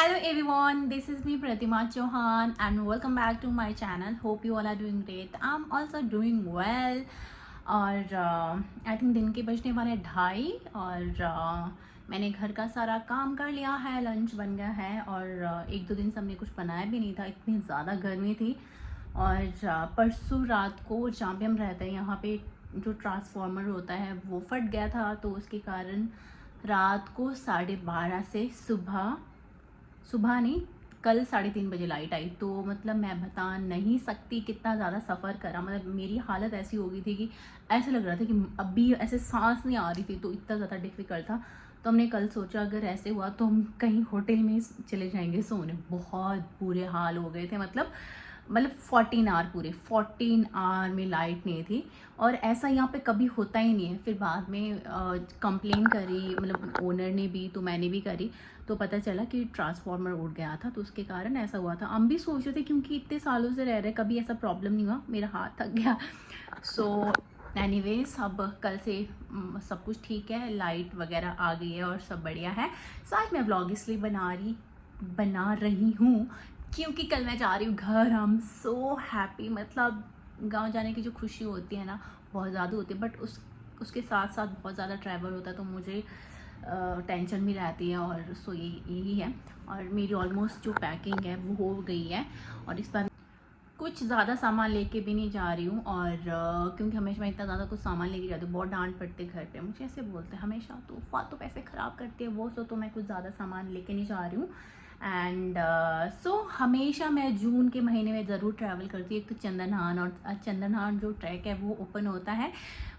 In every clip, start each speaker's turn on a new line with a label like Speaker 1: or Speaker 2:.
Speaker 1: Hello everyone, this is me Pratima Chauhan and welcome back to my channel. Hope you all are doing great. I'm also doing well. और I think दिन के बजने वाले 2:30 और मैंने घर का सारा काम कर लिया है, लंच बन गया है और एक दो दिन से हमने कुछ बनाया भी नहीं था, इतनी ज़्यादा गर्मी थी। और परसों रात को जहाँ पे हम रहते हैं यहाँ पे जो ट्रांसफार्मर होता है वो फट गया था, तो उसके कारण रात को 12:30 से सुबह नहीं कल 3:30 बजे लाइट आई। तो मतलब मैं बता नहीं सकती कितना ज़्यादा सफ़र करा। मतलब मेरी हालत ऐसी हो गई थी कि ऐसे लग रहा था कि अभी ऐसे सांस नहीं आ रही थी, तो इतना ज़्यादा डिफ़िकल्ट था। तो हमने कल सोचा अगर ऐसे हुआ तो हम कहीं होटल में चले जाएंगे सोने। बहुत बुरे हाल हो गए थे। मतलब 14 आवर में लाइट नहीं थी और ऐसा यहाँ पे कभी होता ही नहीं है। फिर बाद में कंप्लेन करी, मतलब ओनर ने भी तो मैंने भी करी, तो पता चला कि ट्रांसफार्मर उड़ गया था, तो उसके कारण ऐसा हुआ था। हम भी सोच रहे थे क्योंकि इतने सालों से रह रहे कभी ऐसा प्रॉब्लम नहीं हुआ, मेरा हाथ थक गया। सो एनीवेज अब कल से सब कुछ ठीक है, लाइट वगैरह आ गई है और सब बढ़िया है। साथ में व्लॉग इसलिए बना रही हूँ क्योंकि कल मैं जा रही हूँ घर। हम सो हैप्पी। मतलब गांव जाने की जो खुशी होती है ना बहुत ज़्यादा होती है, बट उसके साथ साथ बहुत ज़्यादा ट्रैवल होता है, तो मुझे टेंशन भी रहती है। और सो यही है। और मेरी ऑलमोस्ट जो पैकिंग है वो हो गई है और इस बार कुछ ज़्यादा सामान लेके भी नहीं जा रही हूँ। और क्योंकि हमेशा मैं इतना ज़्यादा कुछ सामान लेके जाती हूँ, बहुत डांट पड़ती है घर पे, मुझे ऐसे बोलते हैं हमेशा तो फालतू पैसे ख़राब करती है वो। तो मैं कुछ ज़्यादा सामान लेके नहीं जा रही हूँ। एंड सो हमेशा मैं जून के महीने में ज़रूर ट्रैवल करती हूँ। एक तो चंदनहान, और चंदनहान जो ट्रैक है वो ओपन होता है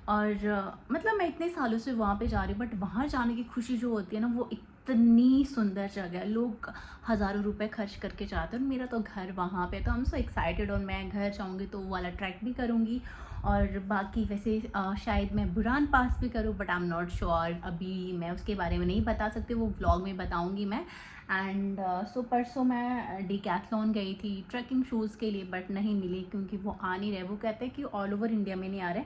Speaker 1: और मतलब मैं इतने सालों से वहाँ पे जा रही हूँ, बट वहाँ जाने की खुशी जो होती है ना वो इतनी सुंदर जगह है। लोग हज़ारों रुपए खर्च करके जाते हैं और मेरा तो घर वहाँ पे, तो हम सो एक्साइटेड। और मैं घर जाऊँगी तो वो वाला ट्रैक भी करूँगी और बाकी वैसे शायद मैं बुरान पास भी करूँ, but I am not sure. अभी मैं उसके बारे में नहीं बता सकती, वो व्लॉग में बताऊँगी मैं। एंड सो परसों मैं डिकैथलॉन गई थी ट्रैकिंग शूज़ के लिए, बट नहीं मिली क्योंकि वो आ नहीं रहे। वो कहते हैं कि ऑल ओवर इंडिया में नहीं आ रहे।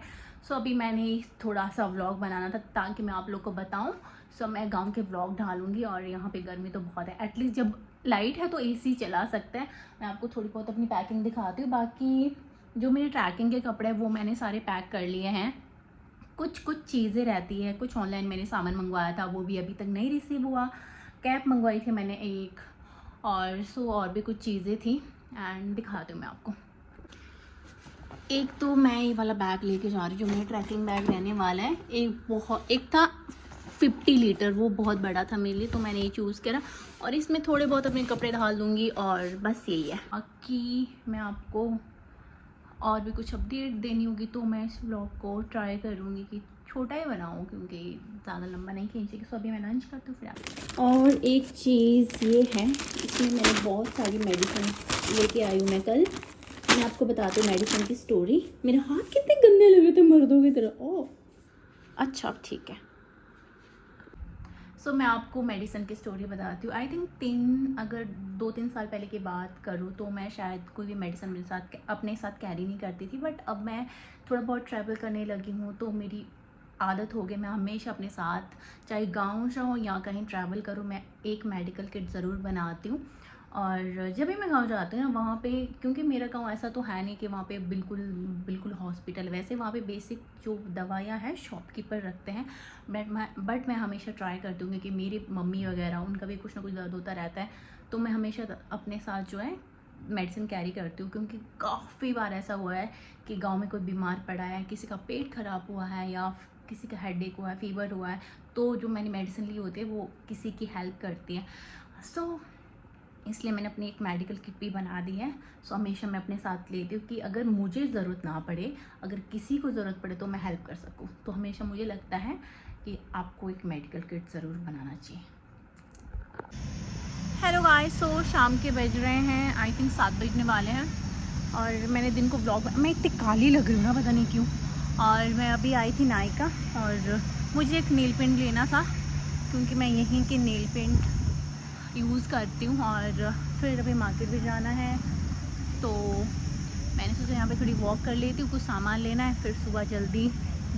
Speaker 1: सो अभी मैंने थोड़ा सा व्लॉग बनाना था ताकि मैं आप लोग को बताऊं। सो मैं गांव के व्लॉग डालूंगी। और यहाँ पे गर्मी तो बहुत है, एटलीस्ट जब लाइट है तो एसी चला सकते हैं। मैं आपको थोड़ी बहुत अपनी पैकिंग दिखाती हूँ। बाकी जो मेरे ट्रैकिंग के कपड़े हैं वो मैंने सारे पैक कर लिए हैं। कुछ चीज़ें रहती है, कुछ ऑनलाइन मैंने सामान मंगवाया था वो भी अभी तक नहीं रिसीव हुआ। कैप मंगवाई थी मैंने एक, और भी कुछ चीज़ें थी एंड दिखाती हूँ मैं आपको। एक तो मैं ये वाला बैग लेके जा रही हूँ जो मेरा ट्रैकिंग बैग रहने वाला है। एक था 50 लीटर, वो बहुत बड़ा था मेरे लिए, तो मैंने ये चूज़ करा। और इसमें थोड़े बहुत अपने कपड़े डाल दूँगी और बस यही है। बाकी मैं आपको और भी कुछ अपडेट देनी होगी तो मैं इस व्लॉग को ट्राई करूँगी कि छोटा ही बनाऊँ क्योंकि ज़्यादा लंबा नहीं खींचेगी। सो अभी मैं लंच करती हूँ फिर आपको। और एक चीज़ ये है, इसमें मैंने बहुत सारी मेडिसिन लेके आई हूँ मैं कल। मैं आपको बताती हूँ मेडिसिन की स्टोरी। मेरे हाथ कितने गंदे लगे थे मर्दों की तरह। ओह अच्छा ठीक है। सो मैं आपको मेडिसिन की स्टोरी बताती हूँ। आई थिंक अगर 2-3 साल पहले की बात करूँ तो मैं शायद कोई भी मेडिसिन मेरे साथ अपने साथ कैरी नहीं करती थी, बट अब मैं थोड़ा बहुत ट्रैवल करने लगी हूँ तो मेरी आदत हो गई। मैं हमेशा अपने साथ चाहे गाँव जाऊँ या कहीं ट्रैवल करूँ मैं एक मेडिकल किट ज़रूर बनाती हूँ। और जब भी मैं गाँव जाती हूँ ना वहाँ पे, क्योंकि मेरा गाँव ऐसा तो है नहीं कि वहाँ पे बिल्कुल हॉस्पिटल, वैसे वहाँ पे बेसिक जो दवाइयाँ हैं शॉपकीपर रखते हैं। बट मैं हमेशा ट्राई करती हूँ क्योंकि मेरी मम्मी वगैरह उनका भी कुछ ना कुछ दर्द होता रहता है, तो मैं हमेशा अपने साथ जो है मेडिसिन कैरी करती हूँ। क्योंकि काफ़ी बार ऐसा हुआ है कि गाँव में कोई बीमार पड़ा है, किसी का पेट ख़राब हुआ है या किसी का हेडेक हुआ है, फीवर हुआ है, तो जो मैंने मेडिसिन ली होती है वो किसी की हेल्प करती है। सो इसलिए मैंने अपनी एक मेडिकल किट भी बना दी है। सो हमेशा मैं अपने साथ लेती हूँ कि अगर मुझे ज़रूरत ना पड़े, अगर किसी को ज़रूरत पड़े तो मैं हेल्प कर सकूँ। तो हमेशा मुझे लगता है कि आपको एक मेडिकल किट ज़रूर बनाना चाहिए। हेलो गाइस, सो शाम के बज रहे हैं आई थिंक 7 बजने वाले हैं और मैंने दिन को ब्लॉग, मैं इतनी काली लग रही हूँ ना पता नहीं क्यों। और मैं अभी आई थी नायका और मुझे एक नेल पेंट लेना था क्योंकि मैं यहीं के नेल पेंट यूज़ करती हूँ और फिर अभी मार्केट भी जाना है, तो मैंने सोचा यहाँ पे थोड़ी वॉक कर लेती हूँ। कुछ सामान लेना है, फिर सुबह जल्दी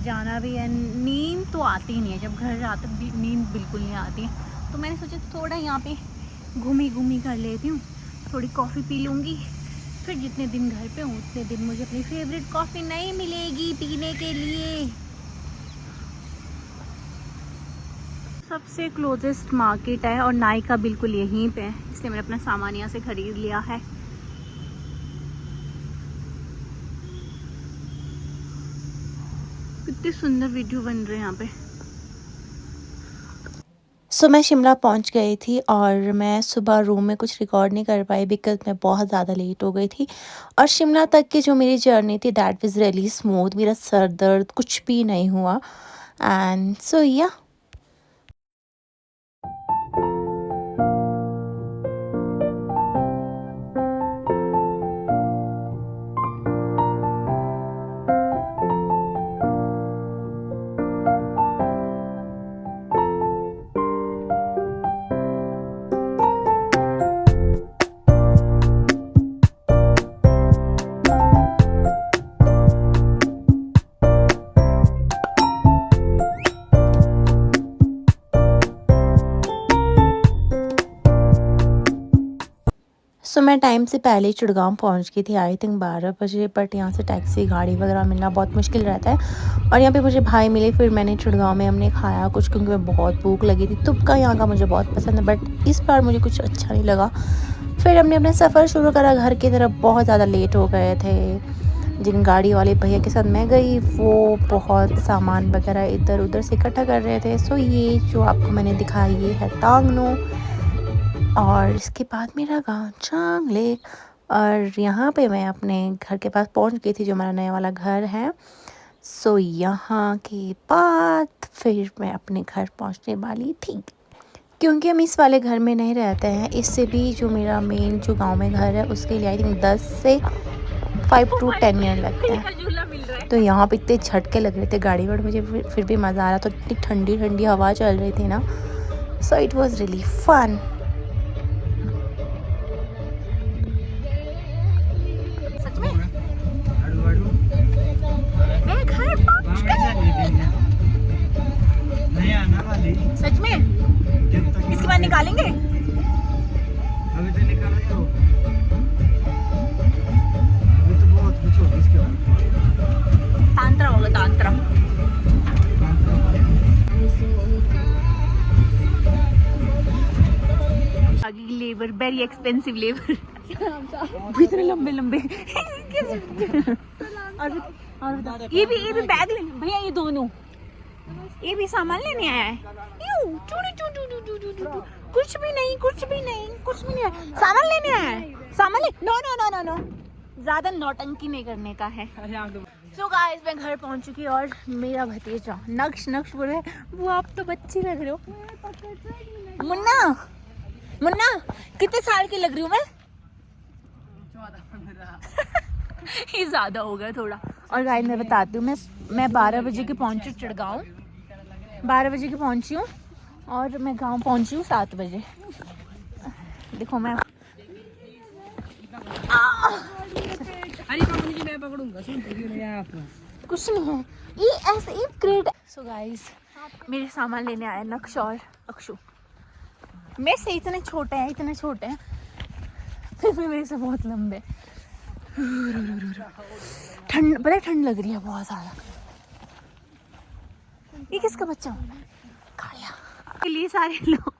Speaker 1: जाना भी है। नींद तो आती ही नहीं है, जब घर जाते भी नींद बिल्कुल नहीं आती है, तो मैंने सोचा थोड़ा यहाँ पे घूमी घूमी कर लेती हूँ, थोड़ी कॉफ़ी पी लूँगी। फिर जितने दिन घर पे हूँ उतने दिन मुझे अपनी फेवरेट कॉफ़ी नहीं मिलेगी पीने के लिए। सबसे क्लोजेस्ट मार्केट है और नायका बिल्कुल यहीं पे है, इसलिए मैंने अपना सामान यहाँ से ख़रीद लिया है। कितने सुंदर वीडियो बन रहे हैं यहाँ पे।
Speaker 2: सो मैं शिमला पहुंच गई थी और मैं सुबह रूम में कुछ रिकॉर्ड नहीं कर पाई बिकॉज मैं बहुत ज़्यादा लेट हो गई थी। और शिमला तक की जो मेरी जर्नी थी दैट वाज रियली स्मूथ, मेरा सर दर्द कुछ भी नहीं हुआ। एंड सो या सो मैं टाइम से पहले ही चिड़गांव पहुंच गई थी, आई थिंक 12 बजे। बट यहाँ से टैक्सी गाड़ी वगैरह मिलना बहुत मुश्किल रहता है। और यहाँ पे मुझे भाई मिले, फिर मैंने चिड़गांव में हमने खाया कुछ, क्योंकि मैं बहुत भूख लगी थी। तुपका यहाँ का मुझे बहुत पसंद है बट इस बार मुझे कुछ अच्छा नहीं लगा। फिर हमने अपना सफ़र शुरू करा घर की तरफ। बहुत ज़्यादा लेट हो गए थे। जिन गाड़ी वाले भैया के साथ मैं गई वो बहुत सामान वगैरह इधर उधर से इकट्ठा कर रहे थे। सो ये जो आपको मैंने दिखाई ये है तांगनो, और इसके बाद मेरा गांव चांग लेक। और यहाँ पे मैं अपने घर के पास पहुँच गई थी, जो हमारा नया वाला घर है। सो यहाँ के बाद फिर मैं अपने घर पहुँचने वाली थी, क्योंकि हम इस वाले घर में नहीं रहते हैं। इससे भी जो मेरा मेन जो गांव में घर है उसके लिए आई थिंक 10 से 5 to 10 मिनट लगते हैं। तो यहाँ पे इतने झटके लग रहे थे गाड़ी पर, मुझे फिर भी मज़ा आ रहा था। तो इतनी ठंडी ठंडी हवा चल रही थी ना, so it was really fun.
Speaker 1: सच में इसके बाद निकालेंगे।
Speaker 3: अभी तो निकाल रहे हो, अभी तो बहुत कुछ होगा इसके बाद।
Speaker 1: तांत्रा होगा तांत्रा। आगे की लेबर वेरी एक्सपेंसिव लेबर। इतने लंबे लंबे। और ये भी बैग लेने भैया, ये दोनों ये भी सामान लेने आया है। कुछ भी नहीं है। सामान लेने आया है, सामान ले। नो ज्यादा नौटंकी नहीं करने का है। सो गाइस मैं घर पहुंच चुकी और मेरा भतीजा नक्श बोले वो आप तो बच्ची लग रहे हो। मुन्ना कितने साल की लग रही हूँ मैं? 14-15। ये ज्यादा हो गया थोड़ा। और गाइस मैं बताती हूँ, मैं 12 बजे की पहुंची चिड़गांव, 12 बजे की पहुंची हूँ और मैं गांव पहुंची हूँ 7 बजे। देखो मैं
Speaker 3: मैं पकड़ूंगा,
Speaker 1: कुछ नहीं है ये ऐसे ही क्रेट। सो गाइस मेरे सामान लेने आए नक्श और अक्षु। मेरे से इतने छोटे हैं फिर भी मेरे से बहुत लंबे। ठंड लग रही है बहुत ज़्यादा। ये किसका बच्चा? काया के लिए सारे लोग